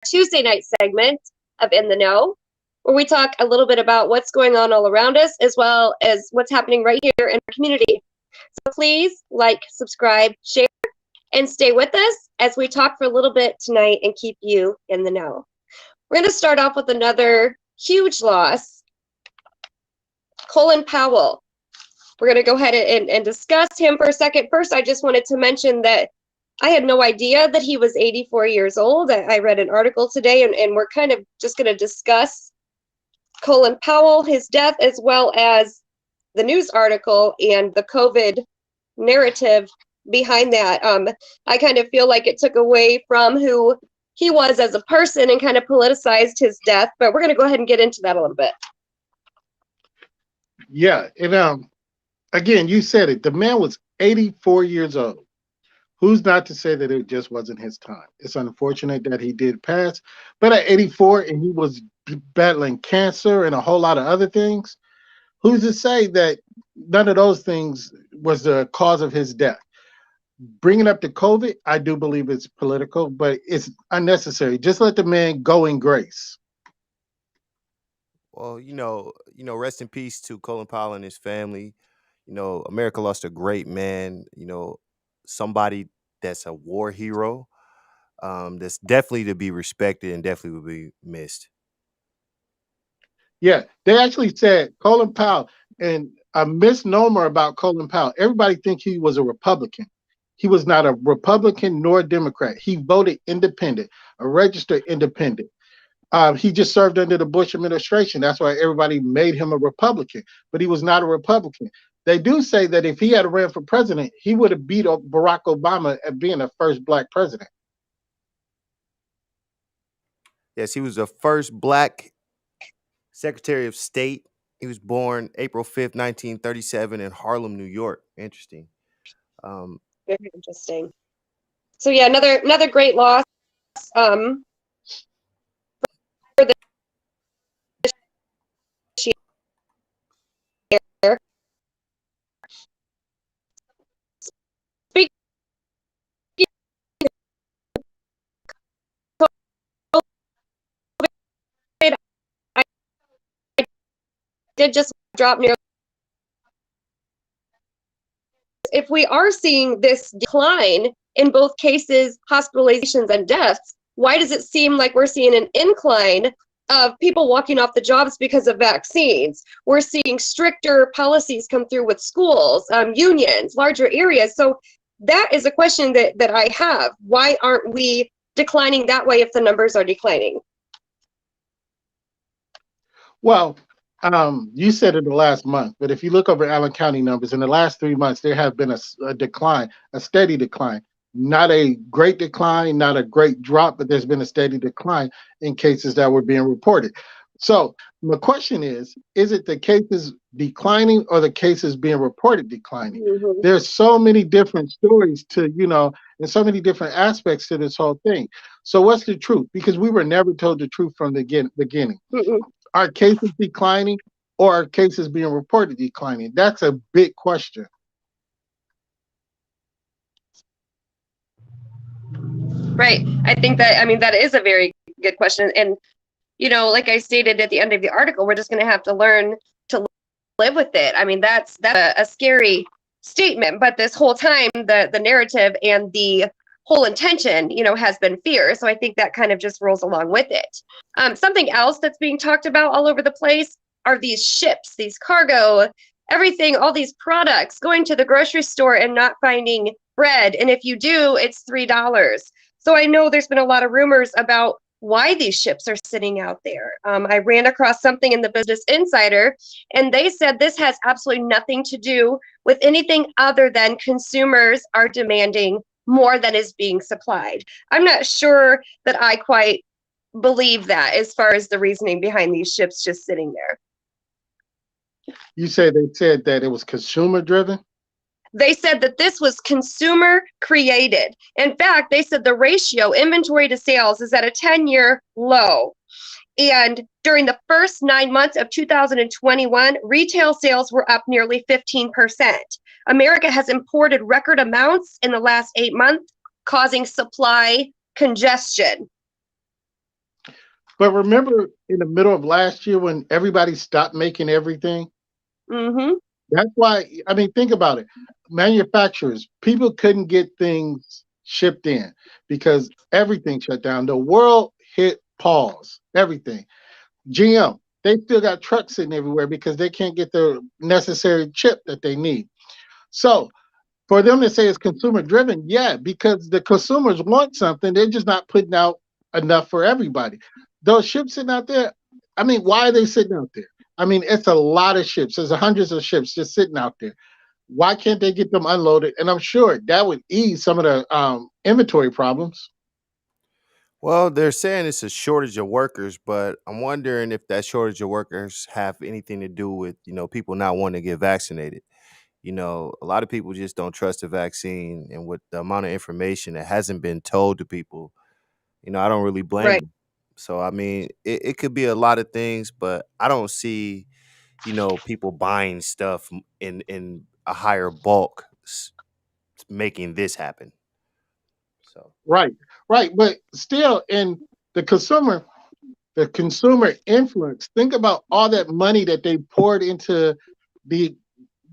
Tuesday night segment of In the Know, where we talk a little bit about what's going on all around us, as well as what's happening right here in our community. So please like, subscribe, share, and stay with us as we talk for a little bit tonight and keep you in the know. We're going to start off with another huge loss, Colin Powell. We're going to go ahead and discuss him for a second. First, I just wanted to mention that I had no idea that he was 84 years old. I read an article today, and we're kind of just going to discuss Colin Powell, his death, as well as the news article and the COVID narrative behind that. I kind of feel like it took away from who he was as a person and kind of politicized his death, but we're going to go ahead and get into that a little bit. Yeah, and again, you said it. The man was 84 years old. Who's not to say that it just wasn't his time? It's unfortunate that he did pass, but at 84 and he was battling cancer and a whole lot of other things, who's to say that none of those things was the cause of his death? Bringing up the COVID, I do believe it's political, but it's unnecessary. Just let the man go in grace. Well, rest in peace to Colin Powell and his family. America lost a great man, somebody that's a war hero, that's definitely to be respected and definitely will be missed. Yeah, they actually said Colin Powell, and a misnomer about Colin Powell. Everybody think he was a Republican. He was not a Republican nor a Democrat. He voted independent, a registered independent. He just served under the Bush administration. That's why everybody made him a Republican, but he was not a Republican. They do say that if he had ran for president, he would have beat Barack Obama at being the first black president. Yes, he was the first black Secretary of State. He was born April 5th, 1937 in Harlem, New York. Interesting. Very interesting. So yeah, another great loss. For the year. Speaking of COVID, I did just drop near. If we are seeing this decline in both cases, hospitalizations and deaths, why does it seem like we're seeing an incline of people walking off the jobs because of vaccines? We're seeing stricter policies come through with schools, unions, larger areas. So that is a question that I have. Why aren't we declining that way if the numbers are declining? Well, you said it the last month, but if you look over Allen County numbers, in the last 3 months, there has been a decline, a steady decline. Not a great decline, not a great drop, but there's been a steady decline in cases that were being reported. So my question is it the cases declining or the cases being reported declining? Mm-hmm. There's so many different stories to, and so many different aspects to this whole thing. So what's the truth? Because we were never told the truth from the beginning. Mm-mm. Are cases declining or are cases being reported declining? That's a big question. Right. I think that is a very good question. And, like I stated at the end of the article, we're just going to have to learn to live with it. I mean, that's a scary statement, but this whole time, the narrative and the whole intention, has been fear. So I think that kind of just rolls along with it. Something else that's being talked about all over the place are these ships, these cargo, everything, all these products going to the grocery store and not finding bread. And if you do, it's $3. So I know there's been a lot of rumors about why these ships are sitting out there. I ran across something in the Business Insider, and they said this has absolutely nothing to do with anything other than consumers are demanding more than is being supplied. I'm not sure that I quite believe that as far as the reasoning behind these ships just sitting there. You say they said that it was consumer driven? They said that this was consumer created. In fact, they said the ratio inventory to sales is at a 10-year low. And during the first 9 months of 2021, retail sales were up nearly 15%. America has imported record amounts in the last 8 months, causing supply congestion. But remember in the middle of last year when everybody stopped making everything? Mm-hmm. That's why, I mean, think about it. Manufacturers, people couldn't get things shipped in because everything shut down. The world hit pause, everything. GM, they still got trucks sitting everywhere because they can't get the necessary chip that they need. So for them to say it's consumer driven, yeah, because the consumers want something, they're just not putting out enough for everybody. Those ships sitting out there, I mean, why are they sitting out there? I mean, it's a lot of ships. There's hundreds of ships just sitting out there. Why can't they get them unloaded? And I'm sure that would ease some of the inventory problems. Well, they're saying it's a shortage of workers, but I'm wondering if that shortage of workers have anything to do with, people not wanting to get vaccinated. A lot of people just don't trust the vaccine, and with the amount of information that hasn't been told to people, I don't really blame Right. them. So I mean, it could be a lot of things, but I don't see, people buying stuff in a higher bulk making this happen. So Right, right. But still, in the consumer, the consumer influence, think about all that money that they poured into the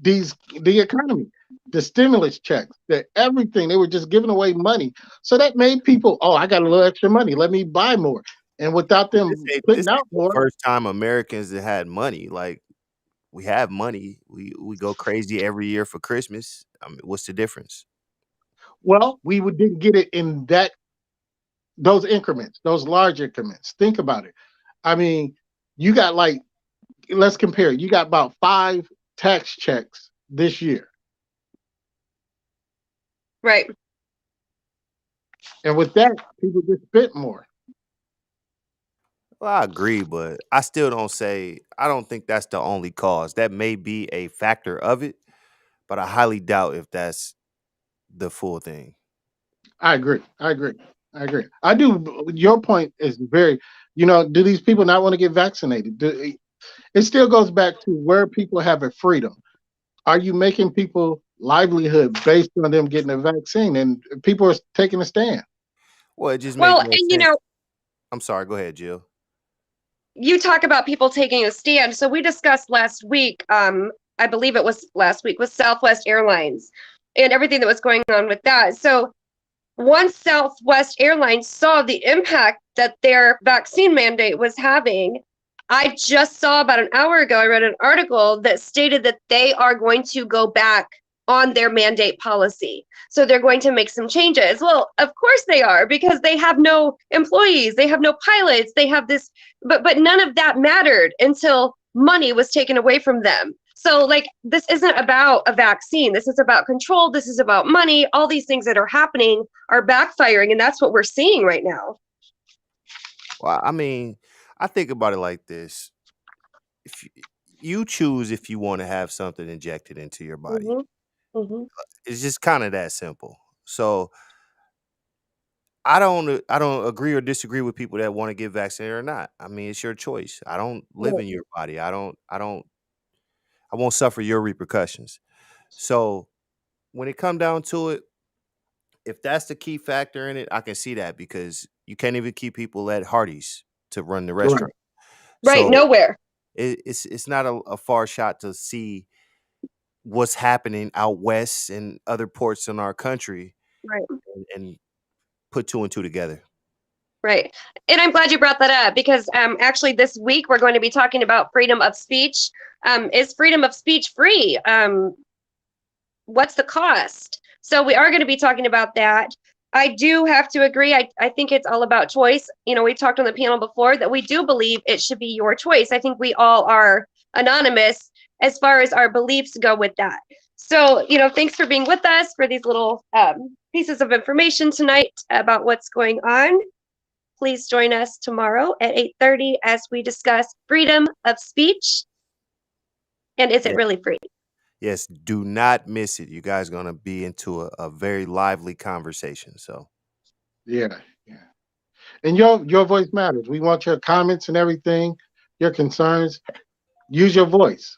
the economy, the stimulus checks, the everything. They were just giving away money. So that made people, oh, I got a little extra money. Let me buy more. And without this them ain't this putting ain't out the more, first time Americans that had money. Like, we have money. We go crazy every year for Christmas. I mean, what's the difference? well, didn't get it in those increments, those large increments. Think about it. I mean, you got like, let's compare. You got about 5 tax checks this year. Right. And with that, people just spent more. Well, I agree, but I don't think that's the only cause. That may be a factor of it, but I highly doubt if that's the full thing. I agree. I agree. I agree. I do. Your point is very, do these people not want to get vaccinated? It still goes back to where people have a freedom. Are you making people livelihood based on them getting a vaccine? And people are taking a stand. Well, it just makes Well, no and sense. I'm sorry, go ahead, Jill. you talk about people taking a stand. So we discussed last week, I believe it was last week, with Southwest Airlines and everything that was going on with that. So once Southwest Airlines saw the impact that their vaccine mandate was having, I just saw about an hour ago, I read an article that stated that they are going to go back on their mandate policy. So they're going to make some changes. Well, of course they are, because they have no employees, they have no pilots, they have this, but none of that mattered until money was taken away from them. So, like, this isn't about a vaccine. This is about control. This is about money. All these things that are happening are backfiring, and that's what we're seeing right now. Well, I mean, I think about it like this. If you choose if you want to have something injected into your body. Mm-hmm. Mm-hmm. It's just kind of that simple. So I don't agree or disagree with people that want to get vaccinated or not. I mean, it's your choice. I don't live in your body. I won't suffer your repercussions. So when it come down to it, if that's the key factor in it, I can see that because you can't even keep people at Hardee's to run the Right. restaurant. Right, So nowhere. it's not a far shot to see what's happening out west and other ports in our country Right. and put two and two together. Right. And I'm glad you brought that up because actually this week we're going to be talking about freedom of speech. Is freedom of speech free? What's the cost? So we are going to be talking about that. I do have to agree. I think it's all about choice. We talked on the panel before that we do believe it should be your choice. I think we all are anonymous as far as our beliefs go with that. So, thanks for being with us for these little pieces of information tonight about what's going on. Please join us tomorrow at 8:30 as we discuss freedom of speech. And is it Yeah. really free? Yes, do not miss it. You guys are gonna be into a very lively conversation. So Yeah. Yeah. And your voice matters. We want your comments and everything, your concerns. Use your voice.